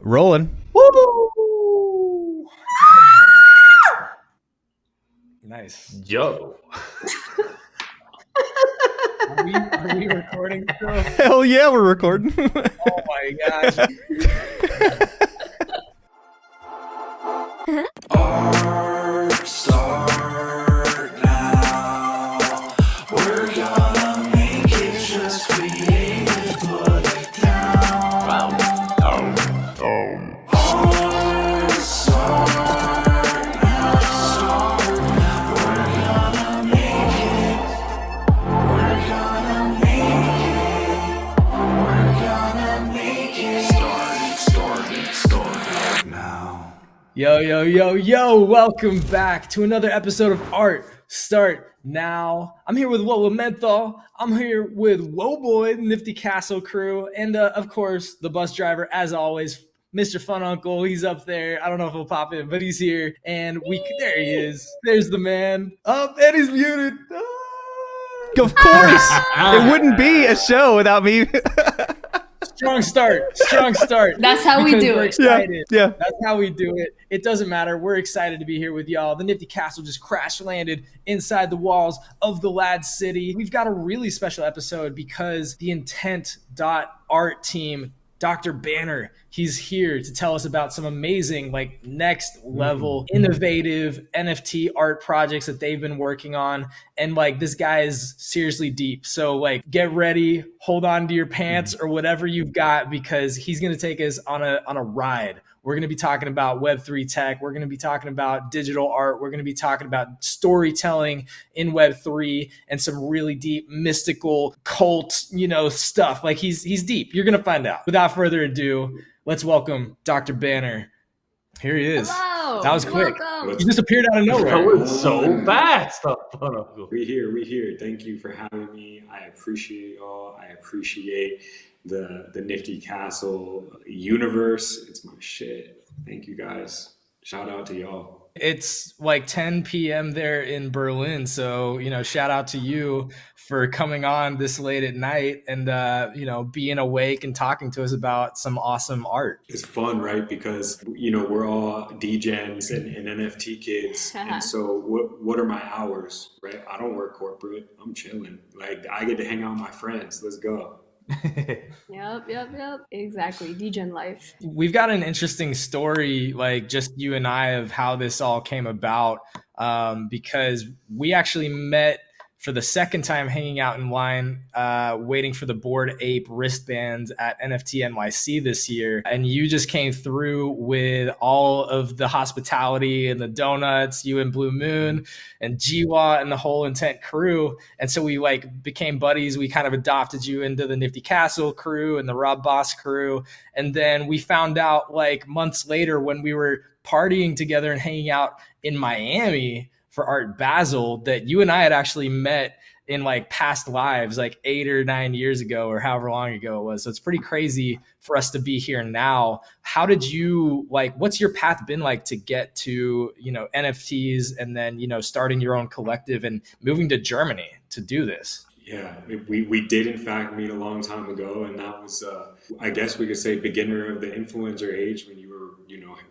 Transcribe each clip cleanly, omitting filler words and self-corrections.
Rolling. Woo! Nice. Yo. Are we recording still? Hell yeah, we're recording. Oh my gosh. Start now. We're gonna make it just creative, put it down. Start now. We're gonna make it. We're gonna make it. We're gonna make it. Start now. Yo, welcome back to another episode of Art Start Now. I'm here with Lola Menthol. I'm here with Woah Boy, Nifty Castle crew, and of course, the bus driver, as always, Mr. Fun Uncle. He's up there. I don't know if he'll pop in, but he's here. And there he is. There's the man. Oh, and he's muted. Of course. It wouldn't be a show without me. Strong start. That's how we Because do we're it. excited. Yeah. That's how we do it. It doesn't matter. We're excited to be here with y'all. The Nifty Castle just crash landed inside the walls of the LADZ City. We've got a really special episode because the Intent.art team, DRBentonBanner, he's here to tell us about some amazing, next level, innovative NFT art projects that they've been working on. And this guy is seriously deep. So get ready, hold on to your pants or whatever you've got, because he's going to take us on a ride. We're going to be talking about Web3 tech. We're going to be talking about digital art. We're going to be talking about storytelling in Web3 and some really deep mystical cult, stuff. He's deep. You're going to find out. Without further ado, let's welcome DRBentonBanner. Here he is. Hello. That was quick. Welcome. He just appeared out of That nowhere. was so fast. We here. Thank you for having me. I appreciate y'all. I appreciate the Nifty Castle universe. It's my shit. Thank you guys. Shout out to y'all. It's 10 p.m. there in Berlin. So, shout out to you for coming on this late at night and, being awake and talking to us about some awesome art. It's fun, right? Because, we're all degens and NFT kids. And so what are my hours, right? I don't work corporate. I'm chilling. I get to hang out with my friends. Let's go. Yep. Exactly. Degen life. We've got an interesting story, just you and I, of how this all came about, because we actually met for the second time hanging out in line, waiting for the Bored Ape wristbands at NFT NYC this year. And you just came through with all of the hospitality and the donuts, you and Blue Moon and Jiwa and the whole Intent crew. And so we became buddies. We kind of adopted you into the Nifty Castle crew and the Rob Boss crew. And then we found out months later when we were partying together and hanging out in Miami for Art Basel, that you and I had actually met in past lives, 8 or 9 years ago or however long ago it was. So it's pretty crazy for us to be here now. How did you what's your path been to get to, NFTs and then, starting your own collective and moving to Germany to do this? Yeah, we did in fact meet a long time ago, and that was, I guess we could say, beginner of the influencer age when you were,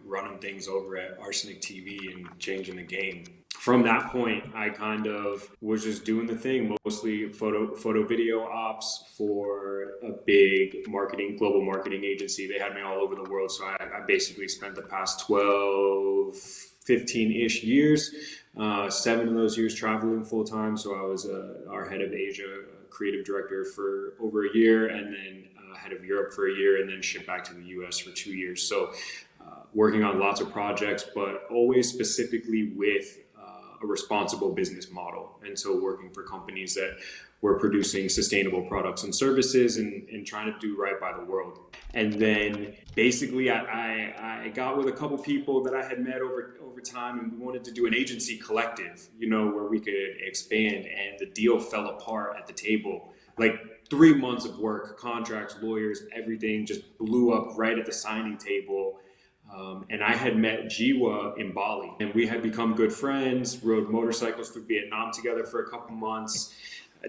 running things over at Arsenic TV and changing the game. From that point, I kind of was just doing the thing, mostly photo video ops for a big global marketing agency. They had me all over the world. So I basically spent the past 12, 15-ish years, 7 of those years traveling full time. So I was our head of Asia, creative director for over a year, and then head of Europe for a year, and then shipped back to the US for 2 years. So working on lots of projects, but always specifically with a responsible business model. And so working for companies that were producing sustainable products and services and trying to do right by the world. And then basically I got with a couple people that I had met over time, and we wanted to do an agency collective, where we could expand, and the deal fell apart at the table. 3 months of work, contracts, lawyers, everything just blew up right at the signing table. And I had met Jiwa in Bali, and we had become good friends, rode motorcycles through Vietnam together for a couple months,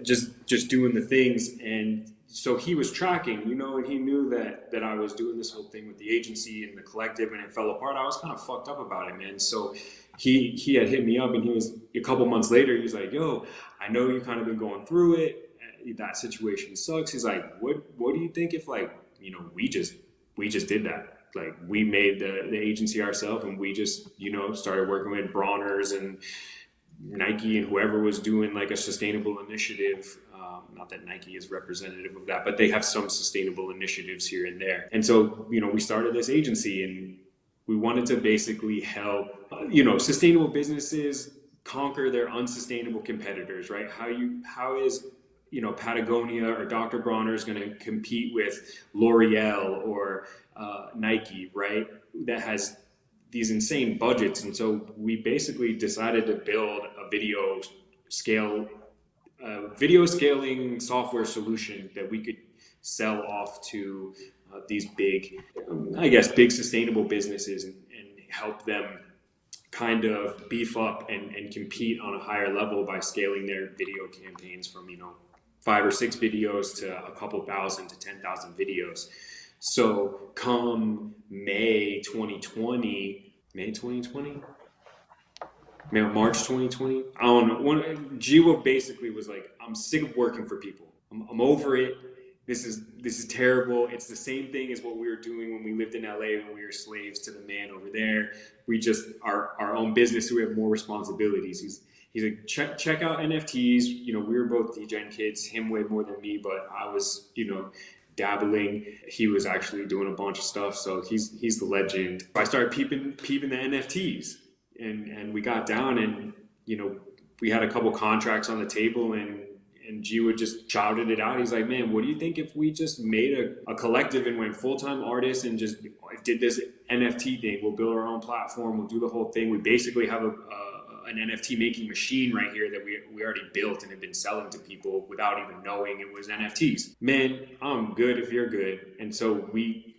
just doing the things. And so he was tracking, you know, and he knew that I was doing this whole thing with the agency and the collective, and it fell apart. I was kind of fucked up about it, man. So he had hit me up, and he was a couple months later. He's like, "Yo, I know you kind of been going through it. That situation sucks." He's like, "What do you think if, like, you know, we just did that? Like, we made the agency ourselves, and we just, you know, started working with Bronner's and Nike and whoever was doing like a sustainable initiative." Not that Nike is representative of that, but they have some sustainable initiatives here and there. And so, you know, we started this agency, and we wanted to basically help, you know, sustainable businesses conquer their unsustainable competitors, right? How is, you know, Patagonia or Dr. Bronner's going to compete with L'Oreal or Nike, right? That has these insane budgets. And so we basically decided to build a video scaling software solution that we could sell off to these big sustainable businesses, and help them kind of beef up and compete on a higher level by scaling their video campaigns from, you know, 5 or 6 videos to a couple thousand to 10,000 videos. So come March 2020, I don't know. Jiwa basically was like, "I'm sick of working for people. I'm over it. This is terrible. It's the same thing as what we were doing when we lived in LA, when we were slaves to the man over there. We just are our own business, so we have more responsibilities." He's like, check out NFTs. You know, we were both DJing kids, him way more than me, but I was, you know, dabbling. He was actually doing a bunch of stuff, so he's the legend. I started peeping the NFTs. And we got down, and, you know, we had a couple contracts on the table, and Jiwa just shouted it out. He's like, "Man, what do you think if we just made a collective and went full-time artists and just did this NFT thing? We'll build our own platform. We'll do the whole thing. We basically have an NFT making machine right here that we already built and have been selling to people without even knowing it was NFTs. Man, I'm good if you're good." And so we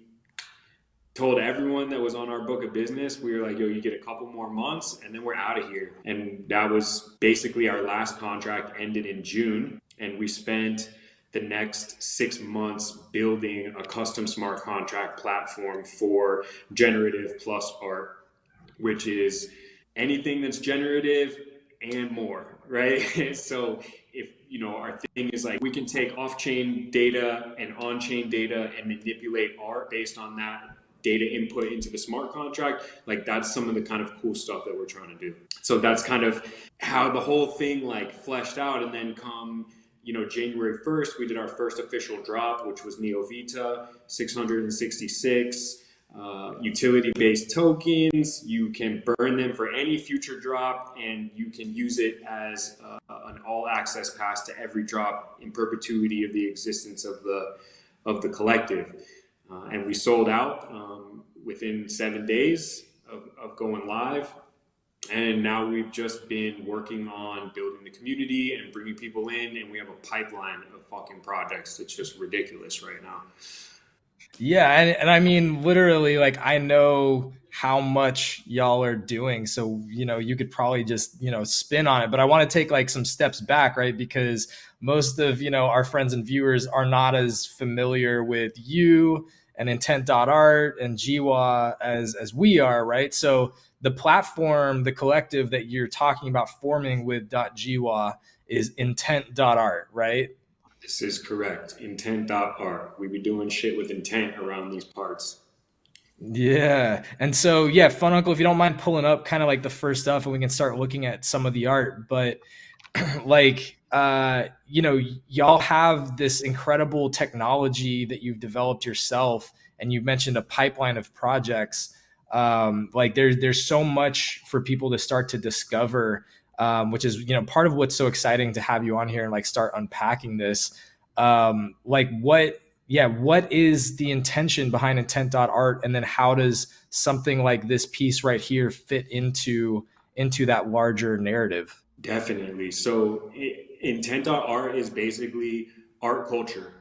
told everyone that was on our book of business, we were like, "Yo, you get a couple more months and then we're out of here." And that was basically our last contract, ended in June. And we spent the next 6 months building a custom smart contract platform for generative plus art, which is anything that's generative and more, right? So if, you know, our thing is like, we can take off-chain data and on-chain data and manipulate art based on that data input into the smart contract. Like, that's some of the kind of cool stuff that we're trying to do. So that's kind of how the whole thing like fleshed out. And then come, you know, January 1st, we did our first official drop, which was Neo Vita, 666 utility-based tokens. You can burn them for any future drop, and you can use it as an all-access pass to every drop in perpetuity of the existence of the collective. And we sold out within 7 days of going live. And now we've just been working on building the community and bringing people in, and we have a pipeline of fucking projects that's just ridiculous right now. Yeah, and I mean, literally, like, I know how much y'all are doing, so, you know, you could probably just, you know, spin on it. But I want to take like some steps back, right? Because most of, you know, our friends and viewers are not as familiar with you and Intent.art and Jiwa as we are, right? So the platform, the collective that you're talking about forming with .jiwa is Intent.art, right? This is correct. Intent.art. We be doing shit with intent around these parts. Yeah. And so, yeah, Fun Uncle, if you don't mind pulling up kind of like the first stuff, and we can start looking at some of the art. But like, you know, y'all have this incredible technology that you've developed yourself, and you've mentioned a pipeline of projects. Like there's so much for people to start to discover, which is, you know, part of what's so exciting to have you on here and like start unpacking this. Like what is the intention behind Intent.art, and then how does something like this piece right here fit into that larger narrative? Definitely. So Intent.art is basically art culture.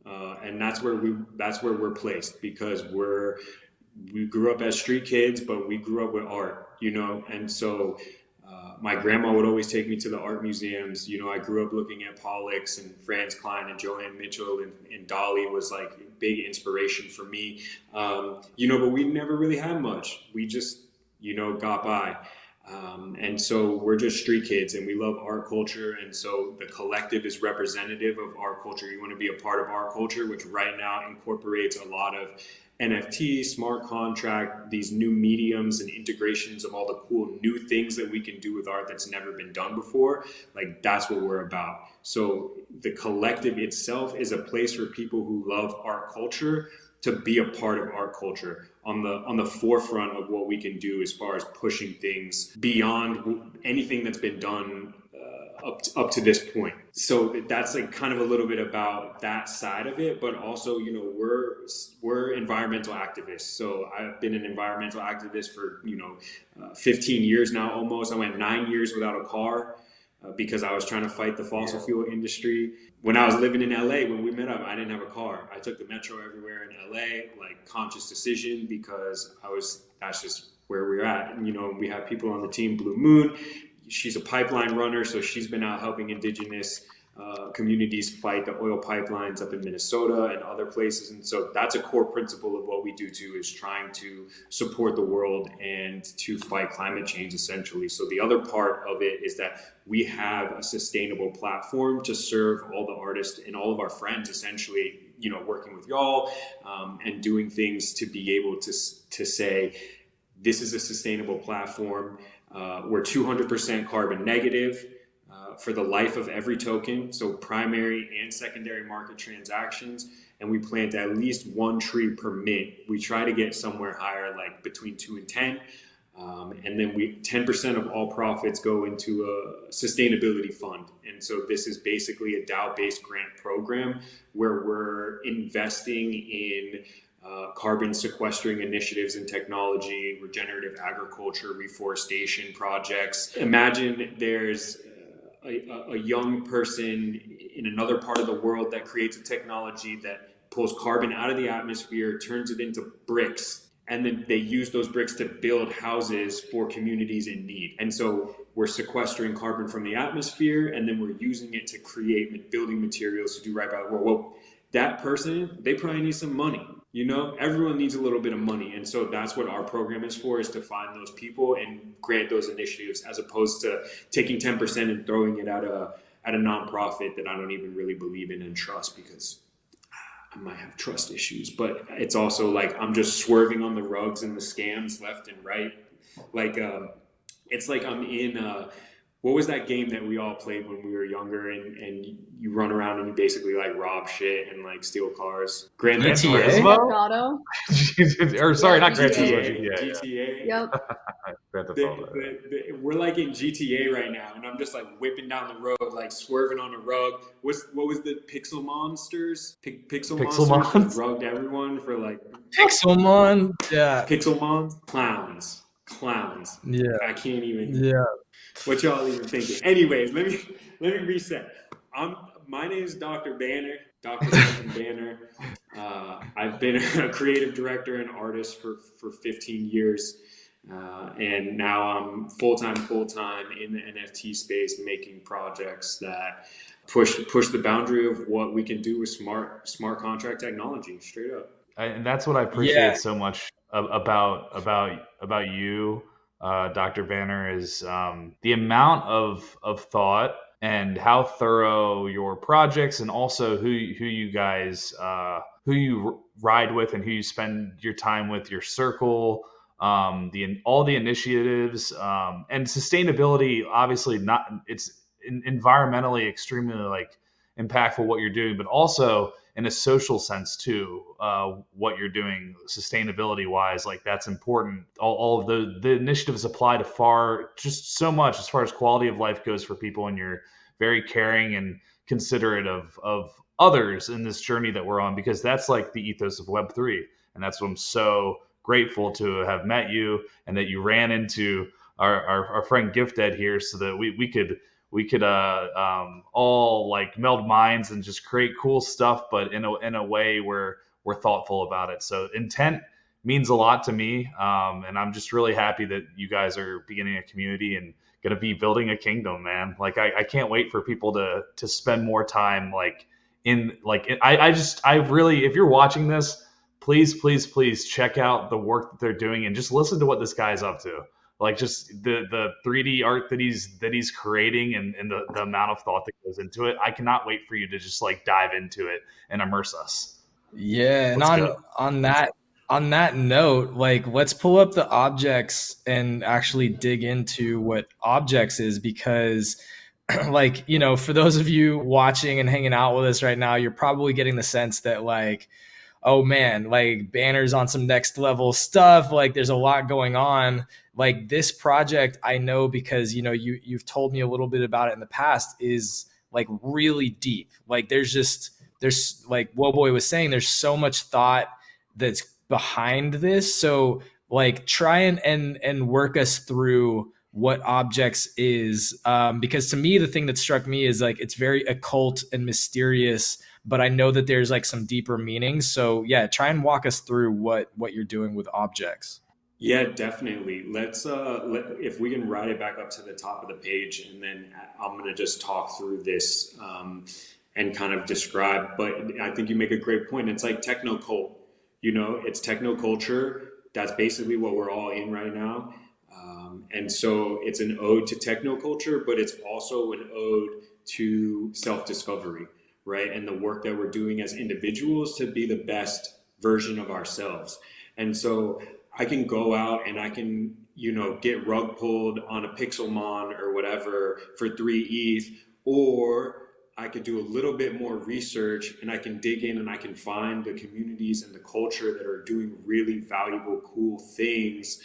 And that's where we're placed, because we grew up as street kids, but we grew up with art, you know? And so My grandma would always take me to the art museums. You know, I grew up looking at Pollux and Franz Klein and Joanne Mitchell, and Dali was like a big inspiration for me. You know, but we never really had much. We just, you know, got by. And so we're just street kids and we love art culture. And so the collective is representative of art culture. You want to be a part of art culture, which right now incorporates a lot of NFT, smart contract, these new mediums and integrations of all the cool new things that we can do with art that's never been done before. Like, that's what we're about. So the collective itself is a place for people who love art culture to be a part of art culture on the forefront of what we can do as far as pushing things beyond anything that's been done up to this point. So that's like kind of a little bit about that side of it, but also, you know, we're environmental activists. So I've been an environmental activist for, 15 years now almost. I went 9 years without a car because I was trying to fight the fossil fuel industry. When I was living in LA, when we met up, I didn't have a car. I took the metro everywhere in LA, like conscious decision, because that's just where we're at. And, you know, we have people on the team, Blue Moon. She's a pipeline runner, so she's been out helping indigenous communities fight the oil pipelines up in Minnesota and other places. And so that's a core principle of what we do too, is trying to support the world and to fight climate change essentially. So the other part of it is that we have a sustainable platform to serve all the artists and all of our friends essentially, you know, working with y'all and doing things to be able to say, this is a sustainable platform. We're 200% carbon negative for the life of every token, so primary and secondary market transactions, and we plant at least 1 tree per mint. We try to get somewhere higher, like between 2 and 10, and then 10% of all profits go into a sustainability fund. And so this is basically a DAO-based grant program where we're investing in carbon sequestering initiatives and technology, regenerative agriculture, reforestation projects. Imagine there's a young person in another part of the world that creates a technology that pulls carbon out of the atmosphere, turns it into bricks, and then they use those bricks to build houses for communities in need. And so we're sequestering carbon from the atmosphere, and then we're using it to create building materials to do right by the world. Well, that person, they probably need some money. You know, everyone needs a little bit of money. And so that's what our program is for, is to find those people and grant those initiatives, as opposed to taking 10% and throwing it at a nonprofit that I don't even really believe in and trust, because I might have trust issues. But it's also like I'm just swerving on the rugs and the scams left and right. Like it's like I'm in what was that game that we all played when we were younger, and you run around and you basically like rob shit and like steal cars? Grand Theft Auto. Or sorry, not Grand Theft Auto. GTA. Yep. Grand Theft Auto. We're like in GTA right now, and I'm just like whipping down the road, like swerving on a rug. What was the Pixel Monsters? Pixel Monsters rugged everyone for like Pixelmon. Yeah. Pixelmon. Clowns. Yeah. I can't even. Yeah. What y'all even thinking? Anyways, let me reset. My name is Dr. Banner, Dr. Banner. I've been a creative director and artist for 15 years. And now I'm full-time in the NFT space, making projects that push the boundary of what we can do with smart contract technology, straight up. And that's what I appreciate so much about you, Dr. Banner, is the amount of thought and how thorough your projects, and also who you guys who you ride with and who you spend your time with, your circle, all the initiatives, and sustainability. Obviously, it's environmentally extremely like impactful what you're doing, but also in a social sense too, what you're doing sustainability wise, like that's important. All of the initiatives apply to just so much as far as quality of life goes for people, and you're very caring and considerate of others in this journey that we're on, because that's like the ethos of Web3. And that's what I'm so grateful to have met you, and that you ran into our friend Gifdead here, so that we could all like meld minds and just create cool stuff, but in a way where we're thoughtful about it. So intent means a lot to me. And I'm just really happy that you guys are beginning a community and going to be building a kingdom, man. Like, I can't wait for people to spend more time like I really, if you're watching this, please check out the work that they're doing and just listen to what this guy's up to. Like, just the 3D art that he's creating and the amount of thought that goes into it. I cannot wait for you to just like dive into it and immerse us. Yeah, and Let's go. on that note, like, let's pull up the objects and actually dig into what objects is, because like, you know, for those of you watching and hanging out with us right now, you're probably getting the sense that like, oh man, like Banner's on some next level stuff. Like, there's a lot going on. Like, this project, I know because, you know, you've told me a little bit about it in the past, is like really deep. Like, there's like Woah Boy was saying, there's so much thought that's behind this. So like, try and work us through what objects is, because to me, the thing that struck me is like, it's very occult and mysterious, but I know that there's like some deeper meanings. So yeah, try and walk us through what you're doing with objects. Yeah, definitely. Let's if we can write it back up to the top of the page, and then I'm gonna just talk through this and kind of describe. But I think you make a great point. It's like techno cult. You know, it's techno culture. That's basically what we're all in right now. And so it's an ode to techno culture, but it's also an ode to self-discovery, right? And the work that we're doing as individuals to be the best version of ourselves. And so I can go out and I can, you know, get rug pulled on a Pixelmon or whatever for 3 ETH, or I could do a little bit more research and I can dig in and I can find the communities and the culture that are doing really valuable, cool things,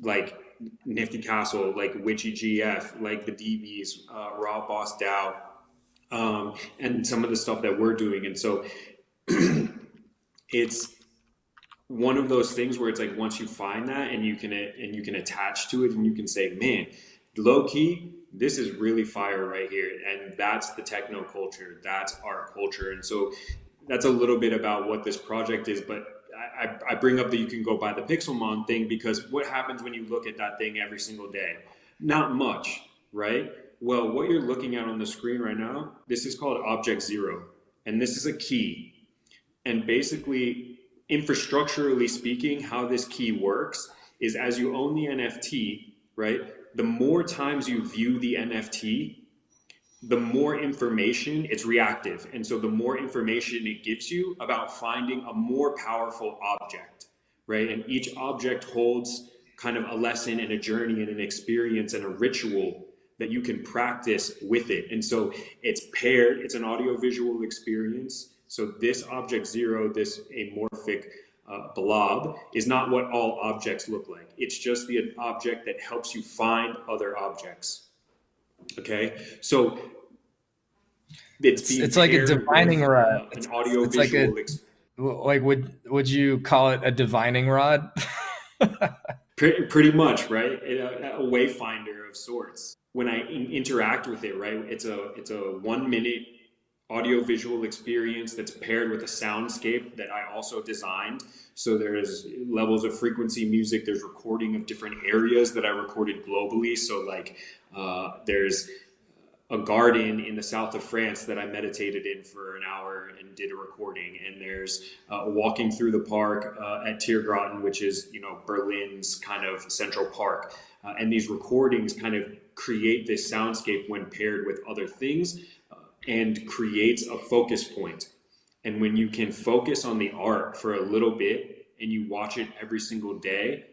like Nifty Castle, like Witchy GF, like the DBs, Raw Boss DAO, and some of the stuff that we're doing. And so it's one of those things where it's like, once you find that and you can attach to it and you can say, man, low key, this is really fire right here. And that's the techno culture. That's our culture. And so that's a little bit about what this project is. But I bring up that you can go buy the Pixelmon thing, because what happens when you look at that thing every single day? Not much, right? Well, what you're looking at on the screen right now, this is called Object Zero. And this is a key. And basically, infrastructurally speaking, how this key works is, as you own the NFT, right? The more times you view the NFT, the more information, it's reactive. And so the more information it gives you about finding a more powerful object, right? And each object holds kind of a lesson and a journey and an experience and a ritual that you can practice with it. And so it's paired, it's an audio-visual experience. So this Object Zero, this amorphic blob, is not what all objects look like. It's just the object that helps you find other objects. Okay, so it's like a divining rod. An audio-visual like would you call it a divining rod? Pretty much, right? A wayfinder of sorts. When I interact with it, right, it's a 1 minute audio-visual experience that's paired with a soundscape that I also designed. So there's levels of frequency music. There's recording of different areas that I recorded globally. So like there's a garden in the south of France that I meditated in for an hour and did a recording. And there's walking through the park at Tiergarten, which is, you know, Berlin's kind of central park. And these recordings kind of create this soundscape when paired with other things, and creates a focus point. And when you can focus on the art for a little bit and you watch it every single day,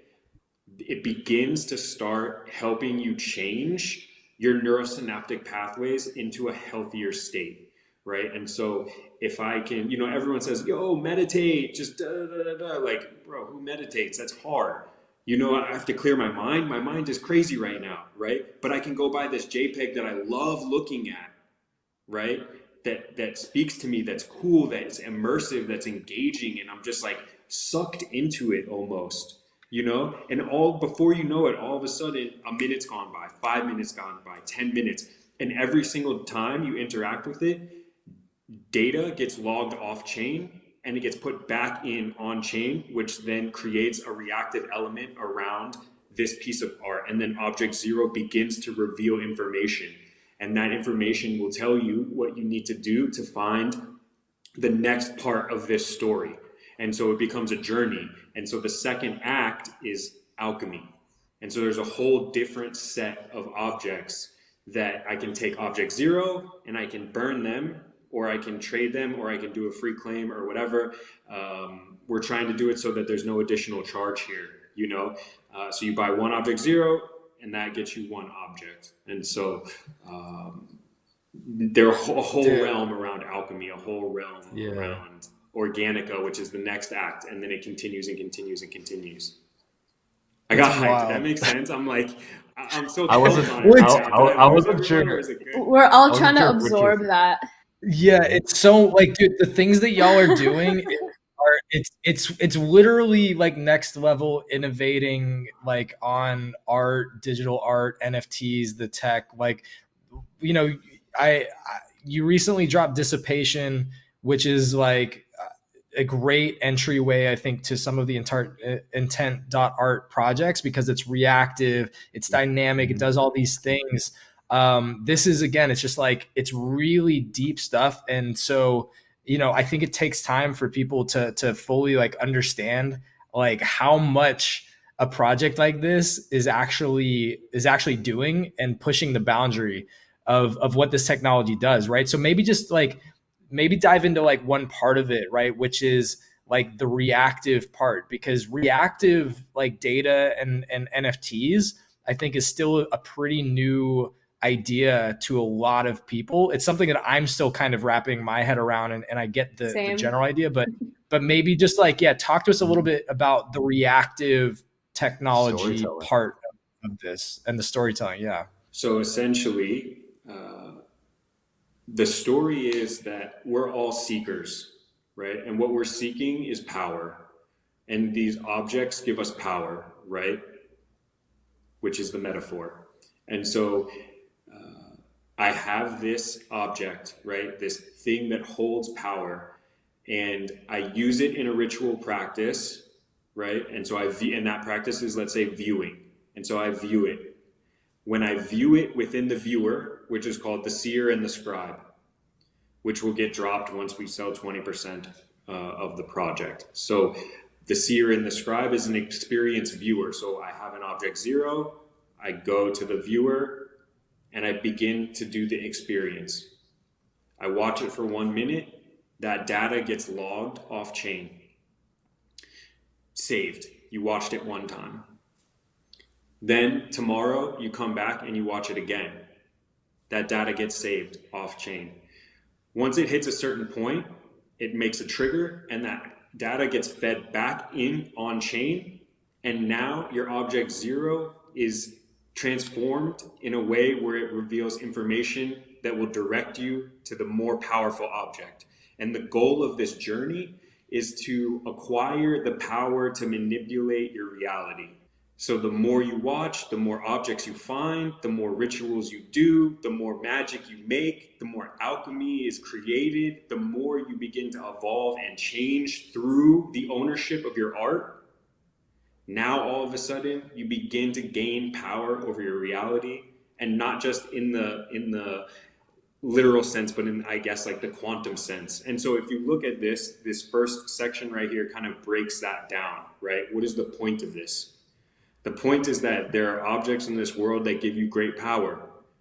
it begins to start helping you change your neurosynaptic pathways into a healthier state, right? And so if I can, you know, everyone says, yo, meditate, just like, bro, who meditates? That's hard. You know, I have to clear my mind. My mind is crazy right now, right? But I can go buy this JPEG that I love looking at, right? That speaks to me, that's cool, that's immersive, that's engaging, and I'm just like sucked into it almost, you know? And all before you know it, all of a sudden a minute's gone by, 5 minutes gone by, 10 minutes. And every single time you interact with it, data gets logged off chain and it gets put back in on chain, which then creates a reactive element around this piece of art. And then object 0 begins to reveal information. And that information will tell you what you need to do to find the next part of this story. And so it becomes a journey. And so the second act is alchemy. And so there's a whole different set of objects that I can take object 0 and I can burn them, or I can trade them, or I can do a free claim or whatever. We're trying to do it so that there's no additional charge here, you know? So you buy one object 0 and that gets you one object. And so there's a whole realm around alchemy, a whole realm around OBJEKTS, which is the next act. And then it continues and continues and continues. I got hyped. Did that make sense? I'm like, I'm so I wasn't sure. We're all trying to absorb that. Yeah, it's so like, dude, the things that y'all are doing it's literally like next level innovating, like on art, digital art, NFTs, the tech. Like, you know, you recently dropped Dissipation, which is like a great entryway, I think, to some of the intent.art projects, because it's reactive, it's dynamic, it does all these things. This is, again, it's just like, it's really deep stuff. And so, you know, I think it takes time for people to fully like understand like how much a project like this is actually doing and pushing the boundary of what this technology does. Right. So maybe dive into like one part of it, right, which is like the reactive part, because reactive like data and NFTs, I think, is still a pretty new idea to a lot of people. It's something that I'm still kind of wrapping my head around, and I get the general idea, but maybe just like, talk to us a little bit about the reactive technology part of this and the storytelling. Yeah. So essentially, the story is that we're all seekers, right? And what we're seeking is power. And these objects give us power, right? Which is the metaphor. And so I have this object, right? This thing that holds power, and I use it in a ritual practice, right? And so and that practice is, let's say, viewing. And so I view it. When I view it within the viewer, which is called the seer and the scribe, which will get dropped once we sell 20% of the project. So the seer and the scribe is an experienced viewer. So I have an object 0, I go to the viewer, and I begin to do the experience. I watch it for 1 minute. That data gets logged off chain. Saved. You watched it one time. Then tomorrow you come back and you watch it again. That data gets saved off chain. Once it hits a certain point, it makes a trigger, and that data gets fed back in on chain. And now your object 0 is transformed in a way where it reveals information that will direct you to the more powerful object. And the goal of this journey is to acquire the power to manipulate your reality. So the more you watch, the more objects you find, the more rituals you do, the more magic you make, the more alchemy is created, the more you begin to evolve and change through the ownership of your art. Now, all of a sudden, you begin to gain power over your reality, and not just in the literal sense, but in, I guess, like the quantum sense. And so if you look at this first section right here kind of breaks that down, right? What is the point of this? The point is that there are objects in this world that give you great power,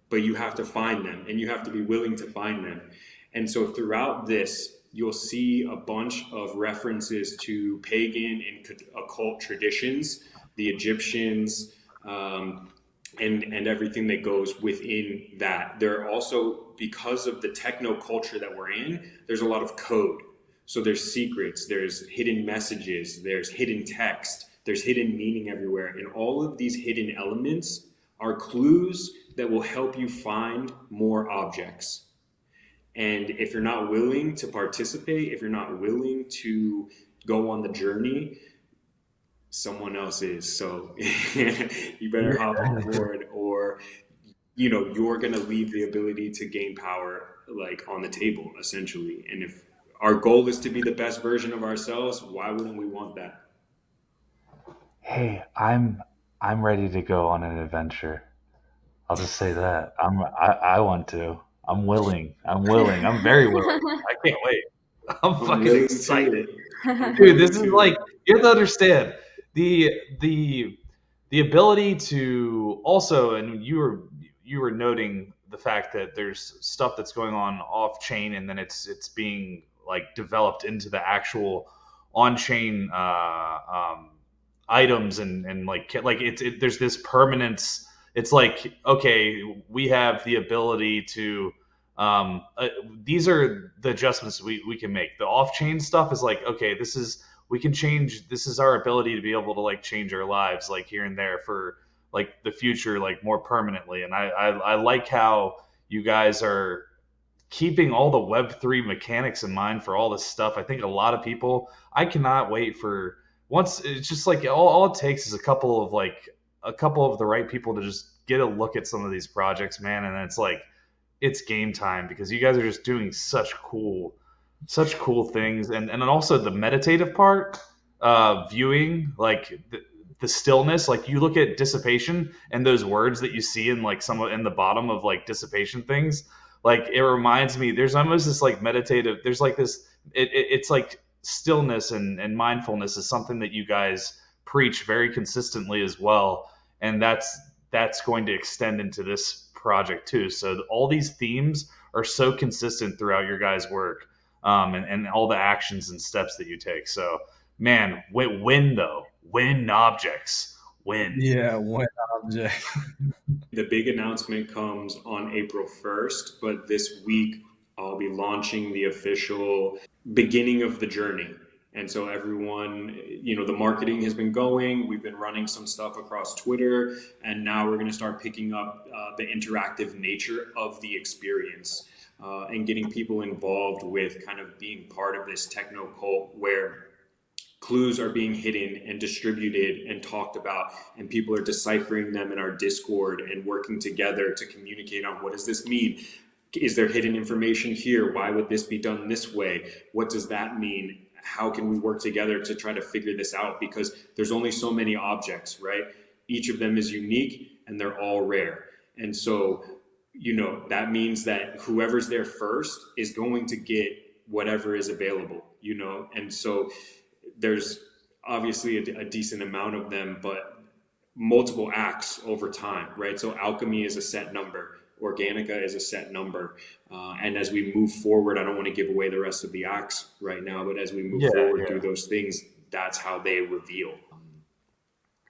but you have to find them, and you have to be willing to find them. And so throughout this, you'll see a bunch of references to pagan and occult traditions, the Egyptians, and everything that goes within that. There are also, because of the techno culture that we're in, there's a lot of code. So there's secrets, there's hidden messages, there's hidden text, there's hidden meaning everywhere. And all of these hidden elements are clues that will help you find more objects. And if you're not willing to participate, if you're not willing to go on the journey, someone else is. So you better hop on board, or you're going to leave the ability to gain power like on the table, essentially. And if our goal is to be the best version of ourselves. Why wouldn't we want that? Hey, I'm ready to go on an adventure. I'll just say that. I want to. I'm willing. I'm very willing. I can't wait. I'm fucking willing excited. too. Dude, this is like, you have to understand the ability to also, and you were noting the fact that there's stuff that's going on off chain, and then it's being like developed into the actual on chain items, and like there's this permanence. It's like, okay, we have the ability to these are the adjustments we can make. The off-chain stuff is like, okay, we can change, this is our ability to be able to like change our lives like here and there for like the future, like more permanently. And I like how you guys are keeping all the Web3 mechanics in mind for all this stuff. I think a lot of people, I cannot wait for, once it's just like all it takes is a couple of the right people to just get a look at some of these projects, man, and it's like, it's game time, because you guys are just doing such cool things, and then also the meditative part, viewing, like the stillness. Like you look at dissipation and those words that you see in like in the bottom of like dissipation things, like it reminds me, there's almost this like meditative, there's like this, it's like stillness and mindfulness is something that you guys preach very consistently as well, and that's going to extend into this project too. So all these themes are so consistent throughout your guys' work, and all the actions and steps that you take. So man, win objects, win. Yeah, win object. The big announcement comes on April 1st, but this week I'll be launching the official beginning of the journey. And so everyone, the marketing has been going. We've been running some stuff across Twitter, and now we're going to start picking up the interactive nature of the experience, and getting people involved with kind of being part of this techno cult where clues are being hidden and distributed and talked about, and people are deciphering them in our Discord and working together to communicate on what does this mean? Is there hidden information here? Why would this be done this way? What does that mean? How can we work together to try to figure this out? Because there's only so many objects, right? Each of them is unique and they're all rare. And so, that means that whoever's there first is going to get whatever is available, And so there's obviously a decent amount of them, but multiple acts over time, right? So alchemy is a set number. Organica is a set number. And as we move forward, I don't want to give away the rest of the acts right now, but as we move forward through those things, that's how they reveal.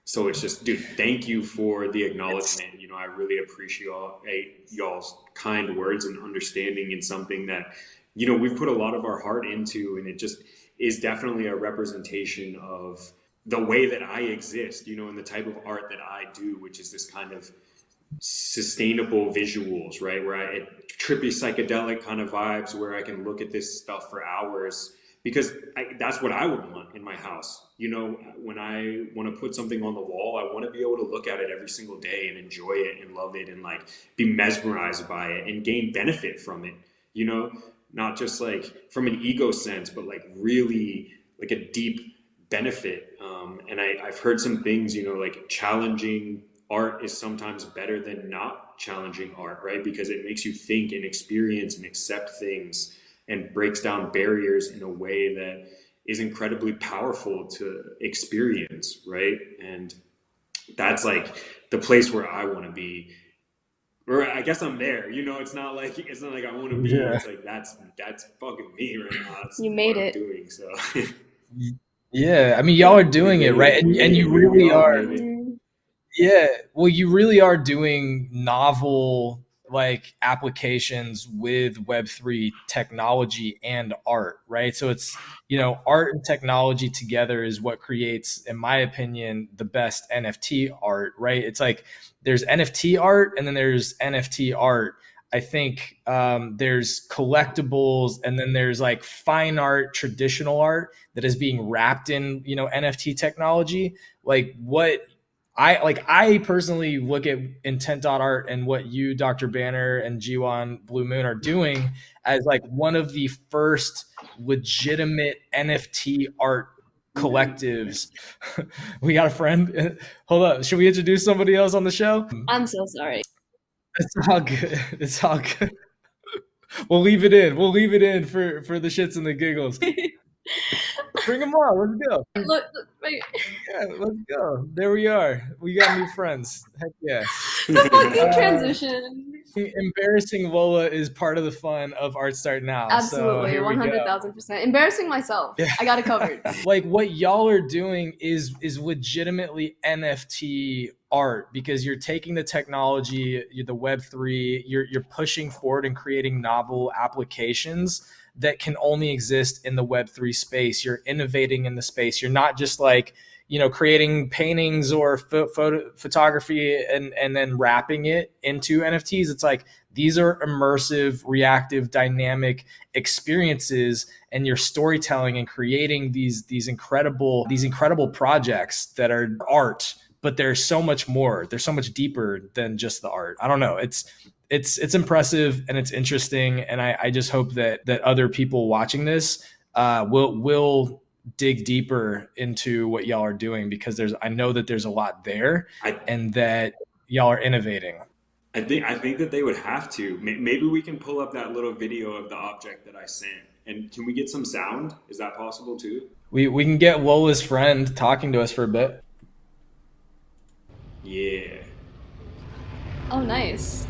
So it's just, dude, thank you for the acknowledgement. I really appreciate y'all's kind words and understanding in something that, we've put a lot of our heart into, and it just is definitely a representation of the way that I exist, and the type of art that I do, which is this kind of sustainable visuals, right? Where trippy psychedelic kind of vibes, where I can look at this stuff for hours, because that's what I would want in my house. When I want to put something on the wall, I want to be able to look at it every single day and enjoy it and love it and like be mesmerized by it and gain benefit from it, not just like from an ego sense, but like really like a deep benefit. And I've heard some things, like challenging art is sometimes better than not challenging art, right? Because it makes you think and experience and accept things and breaks down barriers in a way that is incredibly powerful to experience, right? And that's like the place where I want to be, or I guess I'm there. It's not like I want to be. Yeah. It's like that's fucking me right now. That's you made it. Doing, so. Yeah, I mean, y'all are doing it, right? And you really are. Yeah, well, you really are doing novel like applications with Web3 technology and art, right? So it's, art and technology together is what creates, in my opinion, the best NFT art, right? It's like there's NFT art and then there's NFT art. I think there's collectibles, and then there's like fine art, traditional art that is being wrapped in, NFT technology. Like what I personally look at Intent.art and what you, Dr. Banner, and G1 Blue Moon are doing as like one of the first legitimate NFT art collectives. We got a friend. Hold up. Should we introduce somebody else on the show? I'm so sorry. It's all good. It's all good. We'll leave it in. We'll leave it in for the shits and the giggles. Bring them on. Let's go. Look, wait. Yeah, let's go. There we are. We got new friends. Heck yeah. The fucking transition. Embarrassing Lola is part of the fun of Art Start Now. Absolutely, so 100,000%. Embarrassing myself. Yeah. I got it covered. Like what y'all are doing is legitimately NFT art, because you're taking the technology, the Web3, you're pushing forward and creating novel applications that can only exist in the Web3 space. You're innovating in the space. You're not just like, creating paintings or photography and then wrapping it into NFTs. It's like, these are immersive, reactive, dynamic experiences, and you're storytelling and creating these incredible projects that are art, but there's so much more. They're so much deeper than just the art. I don't know. It's impressive and it's interesting. And I just hope that other people watching this will dig deeper into what y'all are doing, because I know that there's a lot there and that y'all are innovating. I think that they would have to. Maybe we can pull up that little video of the object that I sent. And can we get some sound? Is that possible too? We can get Lola's friend talking to us for a bit. Yeah. Oh, nice.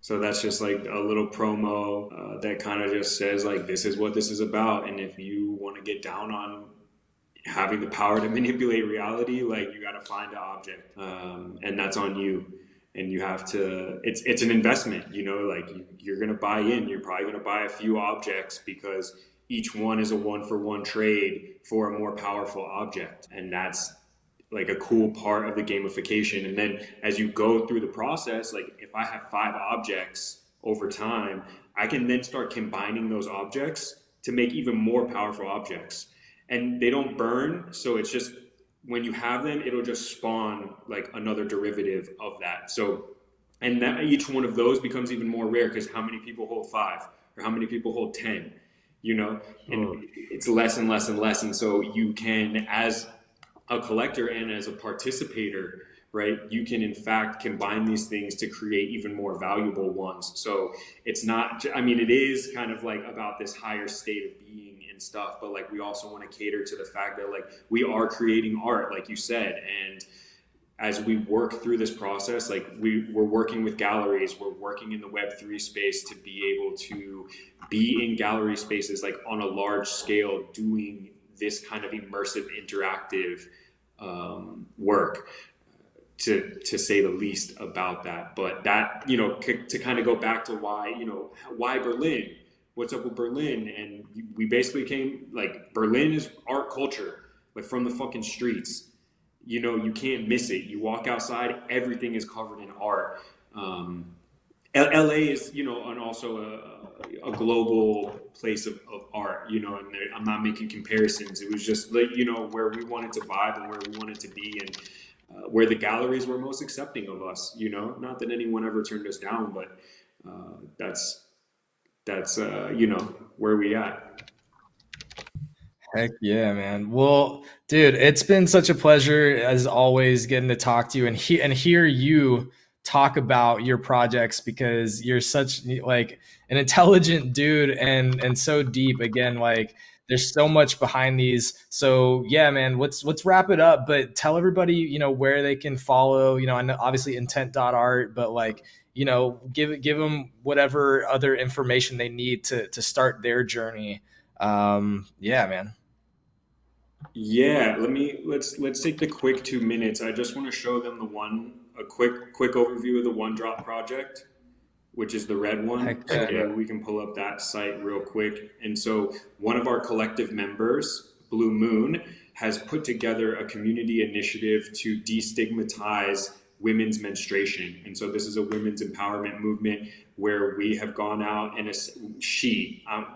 So that's just like a little promo that kind of just says like, this is what this is about. And if you want to get down on having the power to manipulate reality, like you got to find an object, and that's on you. And you have to, it's an investment, like you're going to buy in, you're probably going to buy a few objects because each one is a 1-for-1 trade for a more powerful object. And that's like a cool part of the gamification. And then as you go through the process, like if I have 5 objects over time, I can then start combining those objects to make even more powerful objects. And they don't burn, so it's just, when you have them, it'll just spawn like another derivative of that. So, and that each one of those becomes even more rare, because how many people hold 5 or how many people hold 10, and it's less and less and less. And so you can, as a collector and as a participator, right, you can in fact combine these things to create even more valuable ones. So it's not, it is kind of like about this higher state of being and stuff, but like we also want to cater to the fact that like we are creating art, like you said. And as we work through this process, like we're working with galleries, we're working in the Web3 space to be able to be in gallery spaces like on a large scale, doing this kind of immersive, interactive work, to say the least about that. But that, to kind of go back to why Berlin, what's up with Berlin? And we basically came, like, Berlin is art culture, like from the fucking streets. You can't miss it. You walk outside, everything is covered in art. LA is, and also a global place of art, and I'm not making comparisons. It was just like, where we wanted to vibe and where we wanted to be, and where the galleries were most accepting of us, not that anyone ever turned us down, but that's where we at. Heck yeah, man. Well, dude, it's been such a pleasure as always getting to talk to you and hear you talk about your projects, because you're such like an intelligent dude and so deep. Again, like there's so much behind these. So yeah, man, let's wrap it up, but tell everybody, where they can follow, and obviously intent.art, but like, give them whatever other information they need to start their journey. Yeah, man. Yeah, let's take the quick 2 minutes. I just want to show them a quick overview of the One Drop project, which is the red one. Heck yeah. So we can pull up that site real quick. And so one of our collective members, Blue Moon, has put together a community initiative to destigmatize women's menstruation. And so this is a women's empowerment movement where we have gone out and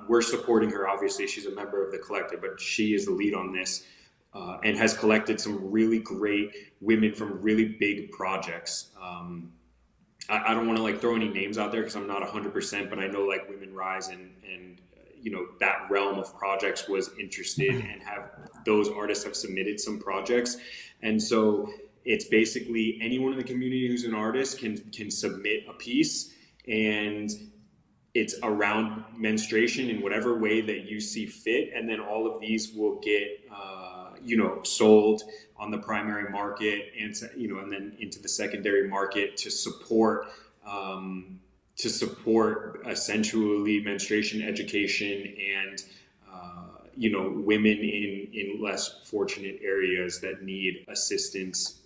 we're supporting her. Obviously, she's a member of the collective, but she is the lead on this. And has collected some really great women from really big projects. I don't want to like throw any names out there because I'm not 100%, but I know like Women Rise and that realm of projects was interested, and those artists have submitted some projects. And so it's basically anyone in the community who's an artist can submit a piece, and it's around menstruation in whatever way that you see fit. And then all of these will get, sold on the primary market and then into the secondary market to support essentially menstruation education and, women in less fortunate areas that need assistance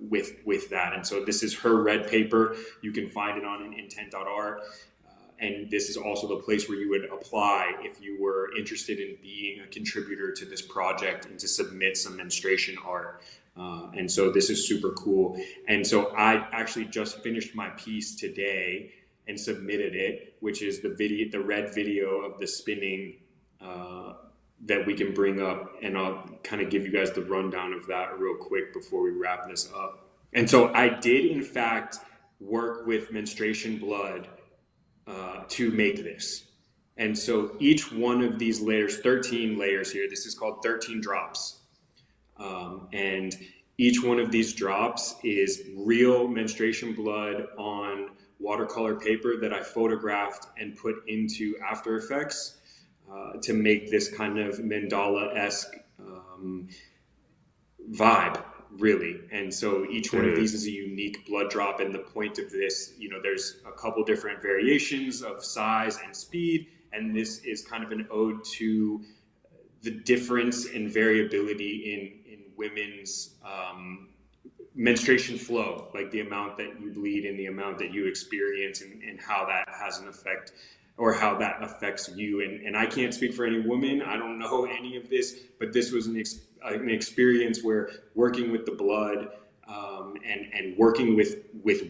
with that. And so this is her red paper. You can find it on intent.art. And this is also the place where you would apply if you were interested in being a contributor to this project and to submit some menstruation art. And so this is super cool. And so I actually just finished my piece today and submitted it, which is the red video of the spinning that we can bring up. And I'll kind of give you guys the rundown of that real quick before we wrap this up. And so I did, in fact, work with menstruation blood to make this. And so each one of these layers, 13 layers here, this is called 13 drops. And each one of these drops is real menstruation blood on watercolor paper that I photographed and put into After Effects to make this kind of mandala-esque vibe, really. And so each one of these is a unique blood drop. And the point of this, there's a couple different variations of size and speed. And this is kind of an ode to the difference and variability in women's menstruation flow, like the amount that you bleed and the amount that you experience, and how that has an effect, or how that affects you. And I can't speak for any woman. I don't know any of this, but this was an experience where working with the blood and working with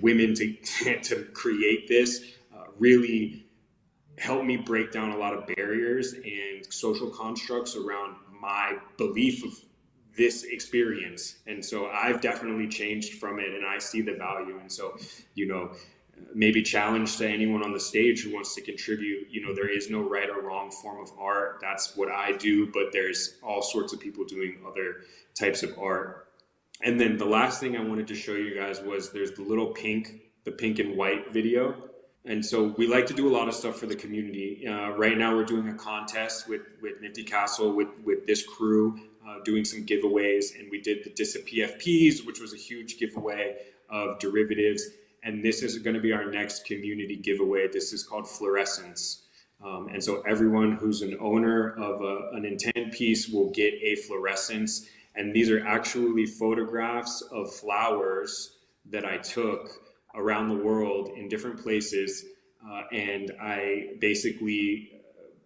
women to create this really helped me break down a lot of barriers and social constructs around my belief of this experience. And so I've definitely changed from it, and I see the value. And so, maybe challenge to anyone on the stage who wants to contribute, there is no right or wrong form of art. That's what I do, but there's all sorts of people doing other types of art. And then the last thing I wanted to show you guys was there's the pink and white video. And so we like to do a lot of stuff for the community. Right now we're doing a contest with Nifty Castle, with this crew, doing some giveaways. And we did the DISA PFPs, which was a huge giveaway of derivatives. And this is going to be our next community giveaway. This is called Fluorescence. And so everyone who's an owner of an intent piece will get a fluorescence. And these are actually photographs of flowers that I took around the world in different places. And I basically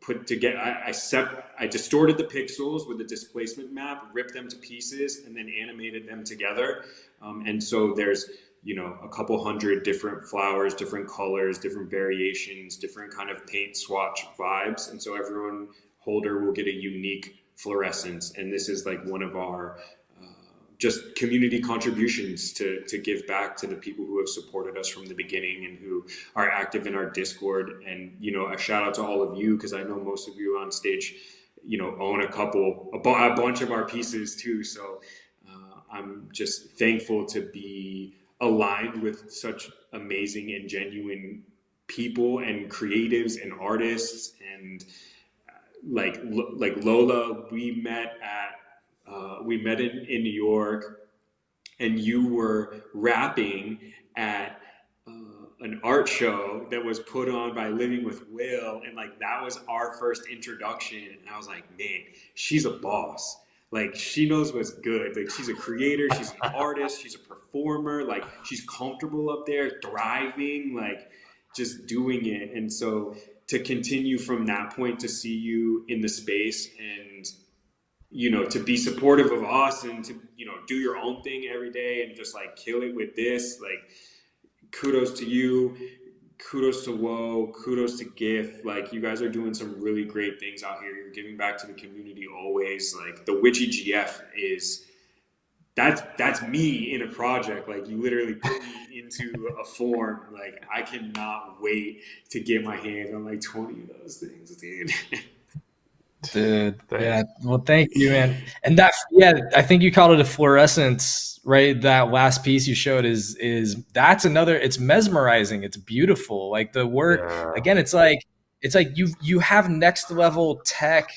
put together, I distorted the pixels with a displacement map, ripped them to pieces, and then animated them together. And so there's, a couple hundred different flowers, different colors, different variations, different kind of paint swatch vibes. And so everyone holder will get a unique fluorescence. And this is like one of our just community contributions to give back to the people who have supported us from the beginning and who are active in our Discord. And, a shout out to all of you, because I know most of you on stage, own a bunch of our pieces too. So I'm just thankful to be aligned with such amazing and genuine people and creatives and artists. And like Lola, we met in New York, and you were rapping at an art show that was put on by Living with Will, and like that was our first introduction. And I was like, man, she's a boss. Like, she knows what's good. Like, she's a creator, she's an artist, she's a performer. Like, she's comfortable up there, thriving, like just doing it. And so to continue from that point, to see you in the space and to be supportive of us and to, do your own thing every day and just like kill it with this. Like, kudos to you. Kudos to Woah. Kudos to GIF. Like, you guys are doing some really great things out here. You're giving back to the community always. Like, the Witchy GF that's me in a project. Like, you literally put me into a form. Like, I cannot wait to get my hands on like 20 of those things, dude. Dude, yeah. Well, thank you, man. And that, I think you called it a fluorescence, right? That last piece you showed is that's another. It's mesmerizing. It's beautiful. Like the work again. It's like you have next level tech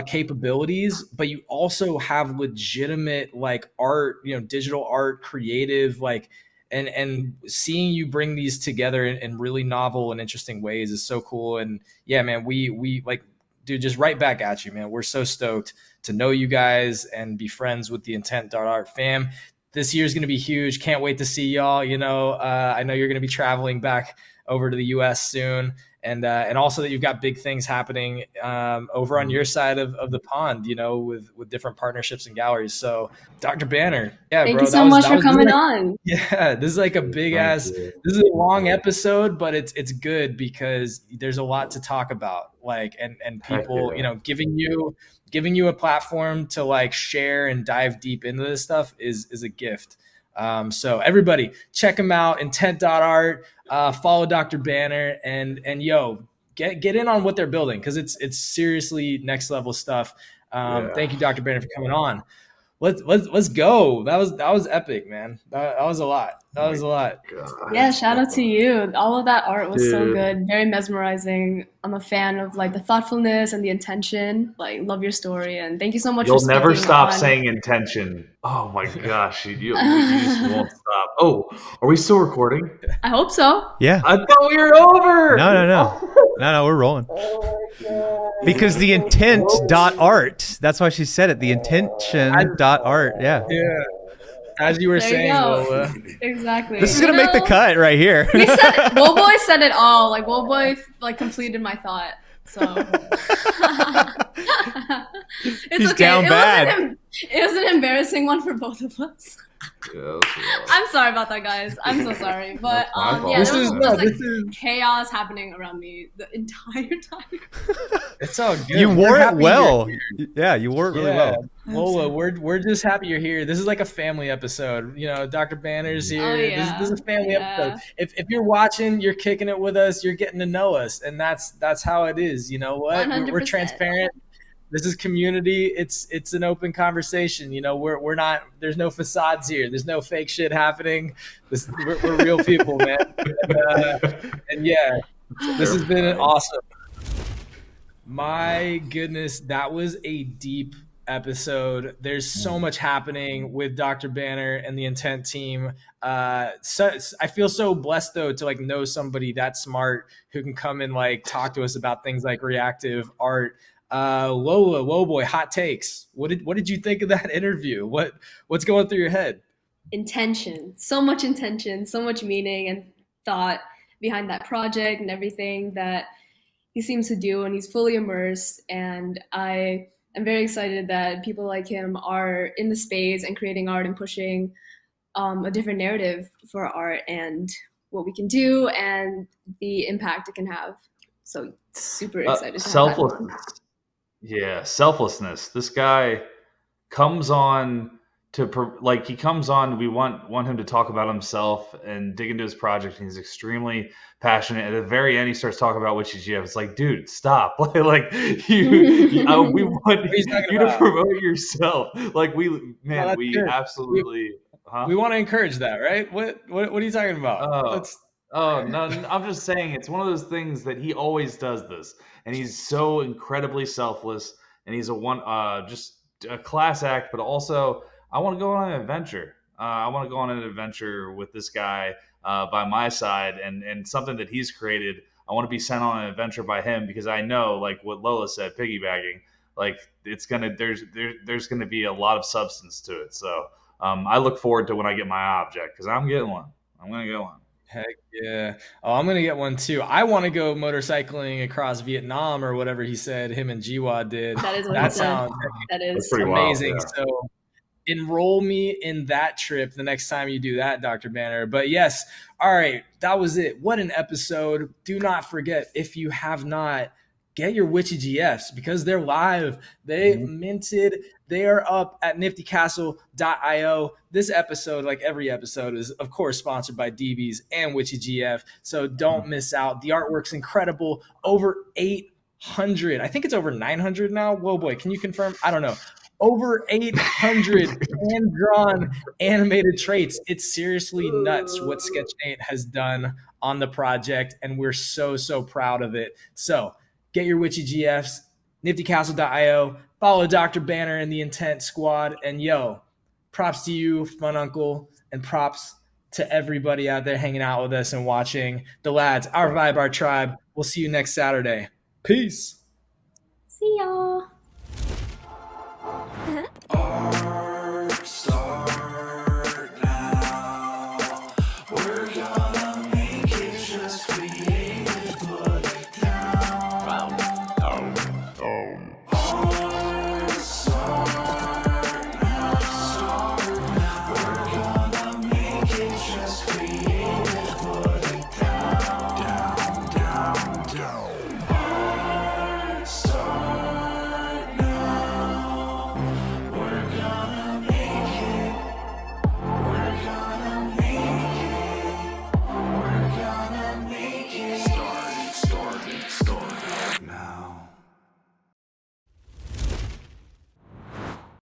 capabilities, but you also have legitimate like art, digital art, creative, like. And seeing you bring these together in really novel and interesting ways is so cool. And yeah, man, we like. Dude, just right back at you, man. We're so stoked to know you guys and be friends with the Intent.art fam. This year's going to be huge. Can't wait to see y'all. I know you're going to be traveling back over to the U.S. soon. And also that you've got big things happening over on your side of the pond, with different partnerships and galleries. So, Dr. Banner, thank you so much for coming on. Yeah, this is like a big ass. This is a long episode, but it's good because there's a lot to talk about. Like, and people, giving you a platform to like share and dive deep into this stuff is a gift. So everybody check them out, intent.art, follow Dr. Banner and get in on what they're building. Cause it's seriously next level stuff. Thank you, Dr. Banner, for coming on. Let's go. That was epic, man. That was a lot. That was a lot. Yeah, shout out to you. All of that art was so good. Very mesmerizing. I'm a fan of like the thoughtfulness and the intention. Like, love your story, and thank you so much. You'll never stop saying intention. Oh my gosh, you just won't stop. Oh, are we still recording? I hope so. Yeah. I thought we were over. No, we're rolling. Because the intent.art, that's why she said it. The intention.art. Yeah. Yeah. As you were saying, Lola. Exactly. This is going to make the cut right here. We said it. Woah Boy said it all. Like, Woah Boy like completed my thought. So it's He's okay. down bad. It was an embarrassing one for both of us. I'm sorry about that, guys. I'm so sorry. But there was chaos happening around me the entire time. It's all good. You wore it well. Yeah, you wore it really well. Lola, we're just happy you're here. This is like a family episode. Dr. Banner's here. Oh, yeah. This is a family episode. If you're watching, you're kicking it with us, you're getting to know us. And that's how it is. You know what? 100%. We're transparent. This is community. It's an open conversation. We're not. There's no facades here. There's no fake shit happening. We're real people, man. And yeah, this has been awesome. My goodness, that was a deep episode. There's so much happening with Dr. Banner and the Intent team. So I feel so blessed though to like know somebody that smart who can come and like talk to us about things like reactive art. Lola, Woah Boy, hot takes. What did you think of that interview? What's going through your head? Intention, so much meaning and thought behind that project and everything that he seems to do, and he's fully immersed. And I am very excited that people like him are in the space and creating art and pushing a different narrative for art and what we can do and the impact it can have. So super excited to have that on. Yeah, selflessness. This guy comes on he comes on. We want him to talk about himself and dig into his project. And he's extremely passionate. At the very end, he starts talking about Witchy GF. It's like, dude, stop! We want you to promote yourself. Like we absolutely. We want to encourage that, right? What are you talking about? No, I'm just saying it's one of those things that he always does this, and he's so incredibly selfless, and he's just a class act. But also, I want to go on an adventure. I want to go on an adventure with this guy by my side, and something that he's created. I want to be sent on an adventure by him because I know, like what Lola said, piggybacking, like there's gonna be a lot of substance to it. So I look forward to when I get my object because I'm getting one. I'm gonna get one. Heck yeah. Oh, I'm going to get one too. I want to go motorcycling across Vietnam or whatever he said him and Jiwa did. That is what That he said. sounds That That's is. pretty wild. amazing. Yeah. So enroll me in that trip the next time you do that, Dr. Banner. But yes, all right, that was it. What an episode. Do not forget, if you have not, get your Witchy GFs because they're live. They minted. They are up at niftycastle.io. This episode, like every episode, is of course sponsored by DBs and Witchy GF. So don't miss out. The artwork's incredible. Over 800. I think it's over 900 now. Whoa, boy, can you confirm? I don't know. Over 800 hand-drawn animated traits. It's seriously nuts what Sketch8 has done on the project, and we're so, so proud of it. So get your Witchy GFs, niftycastle.io. Follow Dr. Banner and the Intent Squad. And yo, props to you, Fun Uncle, and props to everybody out there hanging out with us and watching. The lads, our vibe, our tribe. We'll see you next Saturday. Peace. See y'all. Alright.